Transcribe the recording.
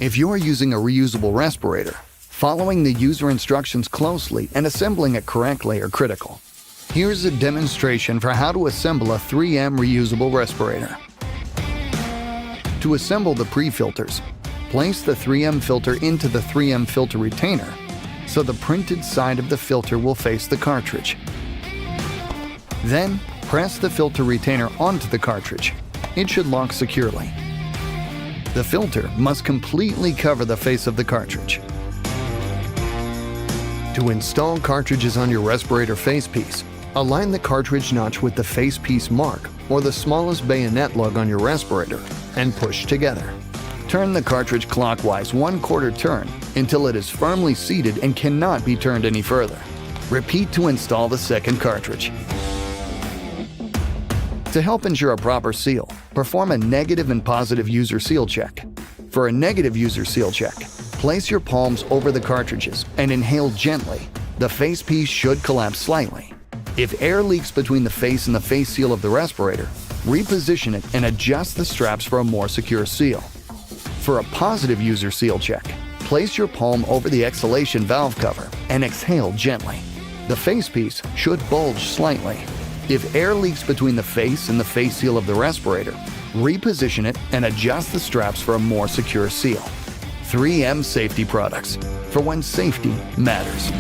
If you're using a reusable respirator, following the user instructions closely and assembling it correctly are critical. Here's a demonstration for how to assemble a 3M reusable respirator. To assemble the pre-filters, place the 3M filter into the 3M filter retainer so the printed side of the filter will face the cartridge. Then, press the filter retainer onto the cartridge. It should lock securely. The filter must completely cover the face of the cartridge. To install cartridges on your respirator facepiece, align the cartridge notch with the facepiece mark or the smallest bayonet lug on your respirator and push together. Turn the cartridge clockwise 1/4 turn until it is firmly seated and cannot be turned any further. Repeat to install the second cartridge. To help ensure a proper seal, perform a negative and positive user seal check. For a negative user seal check, place your palms over the cartridges and inhale gently. The facepiece should collapse slightly. If air leaks between the face and the face seal of the respirator, reposition it and adjust the straps for a more secure seal. For a positive user seal check, place your palm over the exhalation valve cover and exhale gently. The facepiece should bulge slightly. If air leaks between the face and the face seal of the respirator, reposition it and adjust the straps for a more secure seal. 3M safety products, for when safety matters.